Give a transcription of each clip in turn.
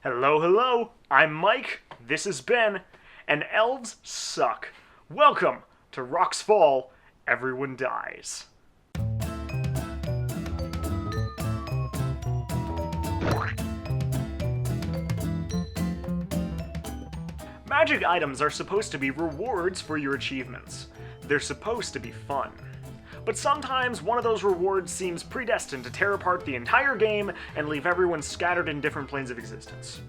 Hello, hello, I'm Mike, this is Ben, and elves suck. Welcome to Rocks Fall, Everyone Dies. Magic items are supposed to be rewards for your achievements. They're supposed to be fun. But sometimes one of those rewards seems predestined to tear apart the entire game and leave everyone scattered in different planes of existence.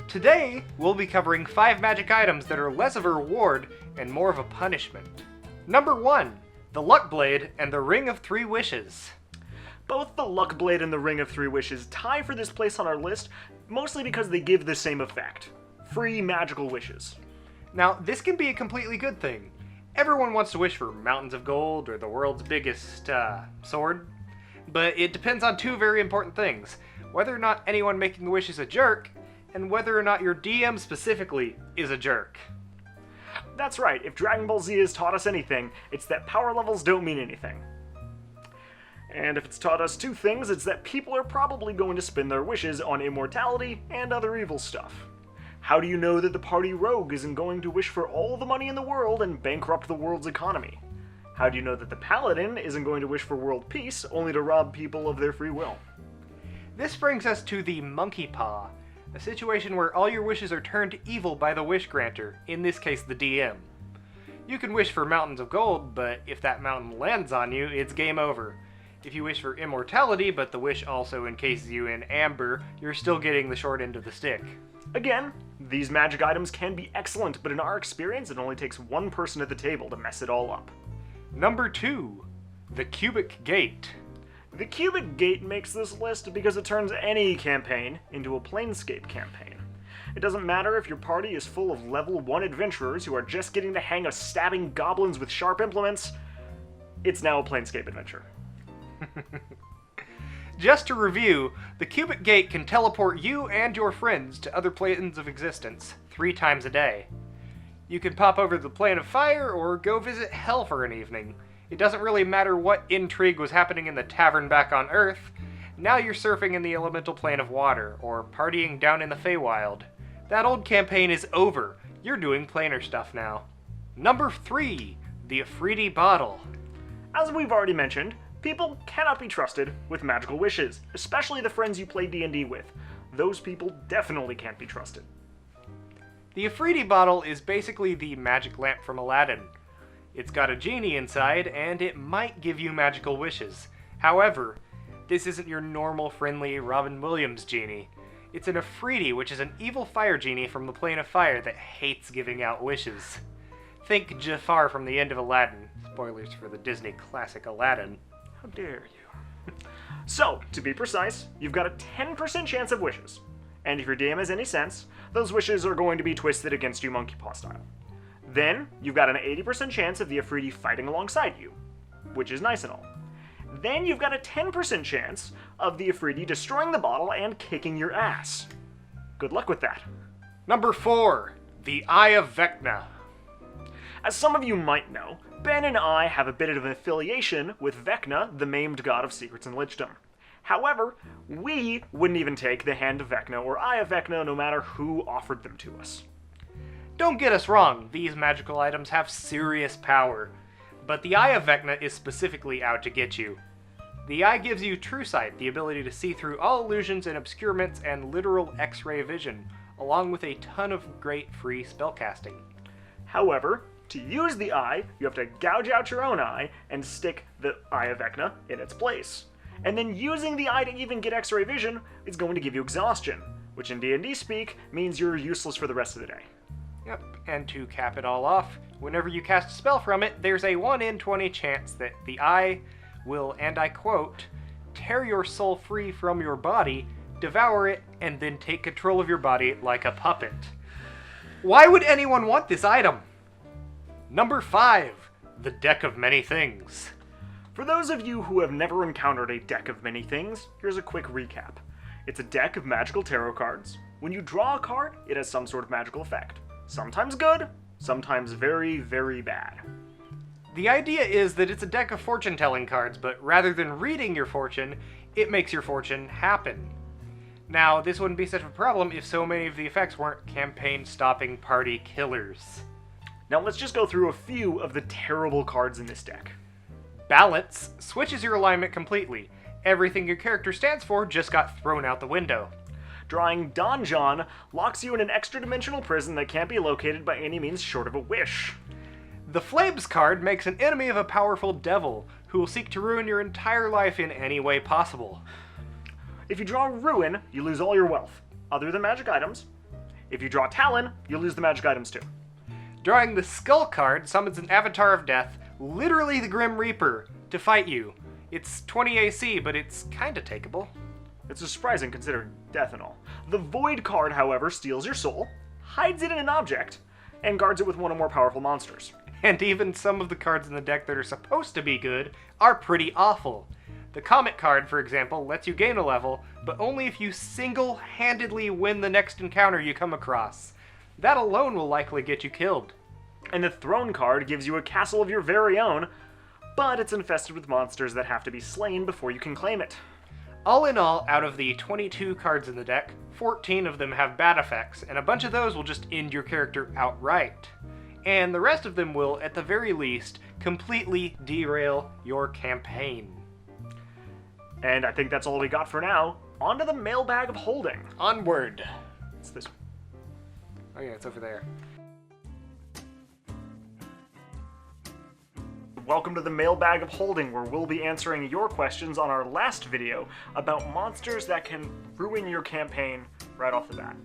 Today, we'll be covering 5 magic items that are less of a reward and more of a punishment. Number 1, the Luck Blade and the Ring of 3 Wishes. Both the Luck Blade and the Ring of 3 Wishes tie for this place on our list, mostly because they give the same effect. Free magical wishes. Now, this can be a completely good thing. Everyone wants to wish for mountains of gold or the world's biggest, sword. But it depends on 2 very important things. Whether or not anyone making the wish is a jerk, and whether or not your DM specifically is a jerk. That's right, if Dragon Ball Z has taught us anything, it's that power levels don't mean anything. And if it's taught us 2 things, it's that people are probably going to spend their wishes on immortality and other evil stuff. How do you know that the party rogue isn't going to wish for all the money in the world and bankrupt the world's economy? How do you know that the paladin isn't going to wish for world peace only to rob people of their free will? This brings us to the Monkey Paw, a situation where all your wishes are turned evil by the wish granter, in this case the DM. You can wish for mountains of gold, but if that mountain lands on you, it's game over. If you wish for immortality, but the wish also encases you in amber, you're still getting the short end of the stick. Again, these magic items can be excellent, but in our experience, it only takes one person at the table to mess it all up. Number 2, the Cubic Gate. The Cubic Gate makes this list because it turns any campaign into a Planescape campaign. It doesn't matter if your party is full of level 1 adventurers who are just getting the hang of stabbing goblins with sharp implements, it's now a Planescape adventure. Just to review, the Cubic Gate can teleport you and your friends to other planes of existence 3 times a day. You can pop over to the plane of fire or go visit hell for an evening. It doesn't really matter what intrigue was happening in the tavern back on Earth. Now you're surfing in the elemental plane of water or partying down in the Feywild. That old campaign is over. You're doing planar stuff now. Number 3, the Efreeti Bottle. As we've already mentioned, people cannot be trusted with magical wishes, especially the friends you play D&D with. Those people definitely can't be trusted. The Efreeti Bottle is basically the magic lamp from Aladdin. It's got a genie inside, and it might give you magical wishes. However, this isn't your normal friendly Robin Williams genie. It's an Efreeti, which is an evil fire genie from the plane of fire that hates giving out wishes. Think Jafar from the end of Aladdin. Spoilers for the Disney classic Aladdin. How dare you? So, to be precise, you've got a 10% chance of wishes. And if your DM has any sense, those wishes are going to be twisted against you monkey paw style. Then, you've got an 80% chance of the Efreeti fighting alongside you, which is nice and all. Then you've got a 10% chance of the Efreeti destroying the bottle and kicking your ass. Good luck with that. Number 4, the Eye of Vecna. As some of you might know, Ben and I have a bit of an affiliation with Vecna, the maimed god of secrets and lichdom. However, we wouldn't even take the Hand of Vecna or Eye of Vecna no matter who offered them to us. Don't get us wrong, these magical items have serious power, but the Eye of Vecna is specifically out to get you. The Eye gives you true sight, the ability to see through all illusions and obscurements and literal X-ray vision, along with a ton of great free spellcasting. However, to use the eye, you have to gouge out your own eye and stick the Eye of Vecna in its place. And then using the eye to even get X-ray vision is going to give you exhaustion, which in D&D speak means you're useless for the rest of the day. Yep, and to cap it all off, whenever you cast a spell from it, there's a 1 in 20 chance that the eye will, and I quote, tear your soul free from your body, devour it, and then take control of your body like a puppet. Why would anyone want this item? Number 5, the Deck of Many Things. For those of you who have never encountered a deck of many things, here's a quick recap. It's a deck of magical tarot cards. When you draw a card, it has some sort of magical effect. Sometimes good, sometimes very, very bad. The idea is that it's a deck of fortune-telling cards, but rather than reading your fortune, it makes your fortune happen. Now, this wouldn't be such a problem if so many of the effects weren't campaign-stopping party killers. Now let's just go through a few of the terrible cards in this deck. Balance switches your alignment completely. Everything your character stands for just got thrown out the window. Drawing Donjon locks you in an extra-dimensional prison that can't be located by any means short of a wish. The Flames card makes an enemy of a powerful devil, who will seek to ruin your entire life in any way possible. If you draw Ruin, you lose all your wealth, other than magic items. If you draw Talon, you lose the magic items too. Drawing the Skull card summons an Avatar of Death, literally the Grim Reaper, to fight you. It's 20 AC, but it's kinda takeable. It's surprising considering death and all. The Void card, however, steals your soul, hides it in an object, and guards it with one or more powerful monsters. And even some of the cards in the deck that are supposed to be good are pretty awful. The Comet card, for example, lets you gain a level, but only if you single-handedly win the next encounter you come across. That alone will likely get you killed. And the Throne card gives you a castle of your very own, but it's infested with monsters that have to be slain before you can claim it. All in all, out of the 22 cards in the deck, 14 of them have bad effects, and a bunch of those will just end your character outright. And the rest of them will, at the very least, completely derail your campaign. And I think that's all we got for now. On to the Mailbag of Holding. Onward! It's this one. Oh yeah, it's over there. Welcome to the Mailbag of Holding, where we'll be answering your questions on our last video about monsters that can ruin your campaign right off the bat.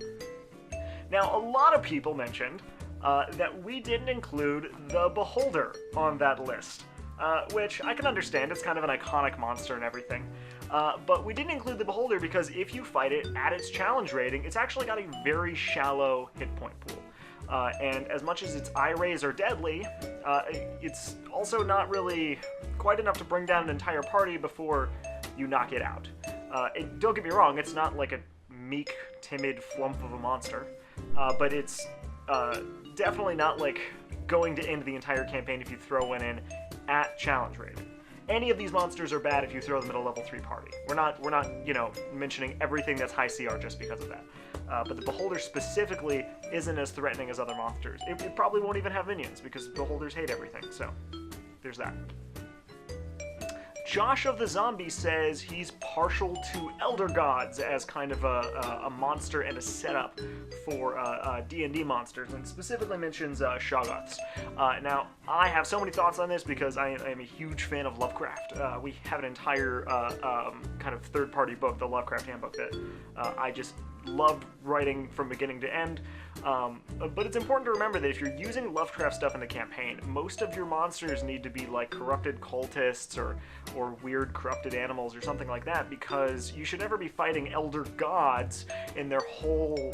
Now, a lot of people mentioned that we didn't include the Beholder on that list, which I can understand. It's kind of an iconic monster and everything. But we didn't include the Beholder because if you fight it at its challenge rating, it's actually got a very shallow hit point pool. And as much as its eye rays are deadly, it's also not really quite enough to bring down an entire party before you knock it out. Don't get me wrong, it's not like a meek, timid flump of a monster, but it's definitely not like going to end the entire campaign if you throw one in at challenge rating. Any of these monsters are bad if you throw them at a level 3 party. We're not, mentioning everything that's high CR just because of that. But the Beholder specifically isn't as threatening as other monsters. It probably won't even have minions because Beholders hate everything, so there's that. Josh of the Zombie says he's partial to Elder Gods as kind of a monster and a setup for D&D monsters, and specifically mentions Shoggoths. Now, I have so many thoughts on this because I am a huge fan of Lovecraft. We have an entire kind of third-party book, the Lovecraft Handbook, that I just loved writing from beginning to end. But it's important to remember that if you're using Lovecraft stuff in the campaign, most of your monsters need to be like corrupted cultists or weird corrupted animals or something like that, because you should never be fighting Elder Gods in their whole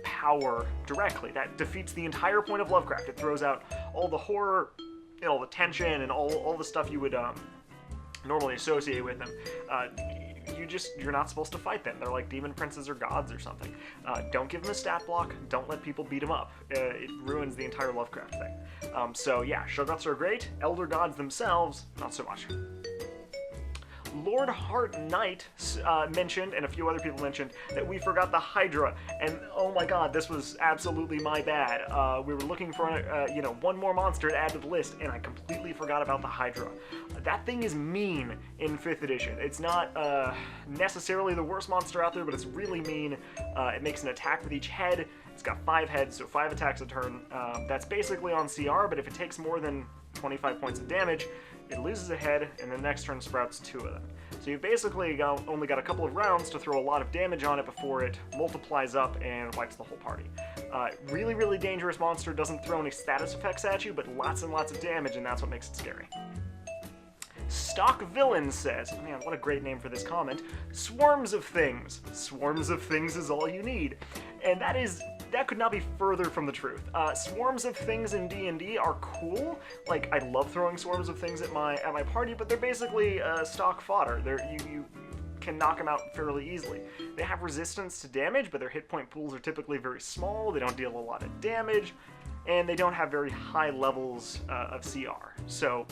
power directly. That defeats the entire point of Lovecraft. It throws out all the horror, all the tension, and all the stuff you would normally associate with them. You're not supposed to fight them. They're like demon princes or gods or something. Don't give them a stat block. Don't let people beat them up. It ruins the entire Lovecraft thing. So yeah, Shoggoths are great. Elder Gods themselves, not so much. Lord Heart Knight mentioned, and a few other people mentioned, that we forgot the Hydra, and oh my god, this was absolutely my bad. We were looking for one more monster to add to the list, and I completely forgot about the Hydra. That thing is mean in 5th edition. It's not necessarily the worst monster out there, but it's really mean. It makes an attack with each head. It's got 5 heads, so 5 attacks a turn. That's basically on CR, but if it takes more than 25 points of damage, it loses a head, and the next turn sprouts 2 of them. So you've basically only got a couple of rounds to throw a lot of damage on it before it multiplies up and wipes the whole party. Really, really dangerous monster, doesn't throw any status effects at you, but lots and lots of damage, and that's what makes it scary. Stock Villain says, man, what a great name for this comment, Swarms of Things. Swarms of Things is all you need. And that could not be further from the truth. Swarms of Things in D&D are cool. Like, I love throwing Swarms of Things at my party, but they're basically stock fodder. You can knock them out fairly easily. They have resistance to damage, but their hit point pools are typically very small. They don't deal a lot of damage, and they don't have very high levels of CR. So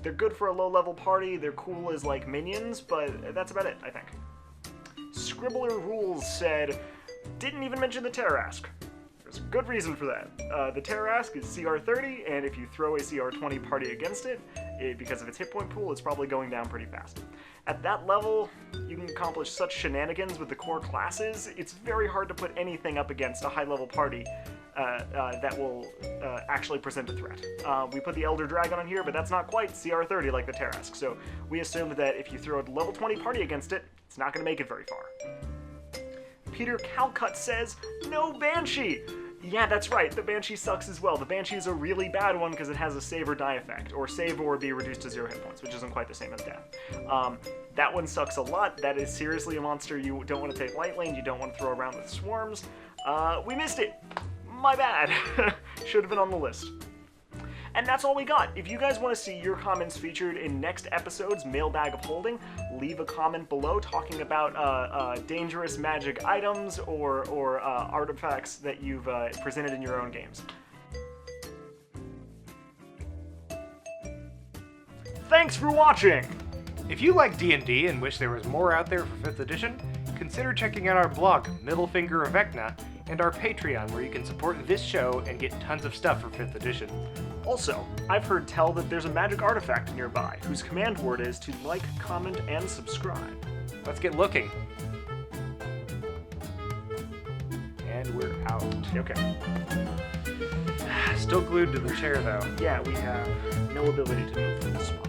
they're good for a low-level party. They're cool as, like, minions, but that's about it, I think. Scribbler Rules said, didn't even mention the Terrask. There's a good reason for that. The Terrask is CR30, and if you throw a CR20 party against it, because of its hit point pool, it's probably going down pretty fast. At that level, you can accomplish such shenanigans with the core classes, it's very hard to put anything up against a high-level party that will actually present a threat. We put the Elder Dragon on here, but that's not quite CR30 like the Terrask, so we assumed that if you throw a level 20 party against it, it's not going to make it very far. Peter Calcutt says, no Banshee! Yeah, that's right, the Banshee sucks as well. The Banshee is a really bad one because it has a save or die effect, or save or be reduced to 0 hit points, which isn't quite the same as death. That one sucks a lot. That is seriously a monster you don't want to take lightly and you don't want to throw around with swarms. We missed it. My bad. Should have been on the list. And that's all we got. If you guys want to see your comments featured in next episode's Mailbag of Holding, leave a comment below talking about dangerous magic items or artifacts that you've presented in your own games. Thanks for watching! If you like D&D and wish there was more out there for 5th edition, consider checking out our blog, Middle Finger of Vecna, and our Patreon, where you can support this show and get tons of stuff for 5th edition. Also, I've heard tell that there's a magic artifact nearby, whose command word is to like, comment, and subscribe. Let's get looking. And we're out. Okay. Still glued to the chair, though. Yeah, we have no ability to move from this spot.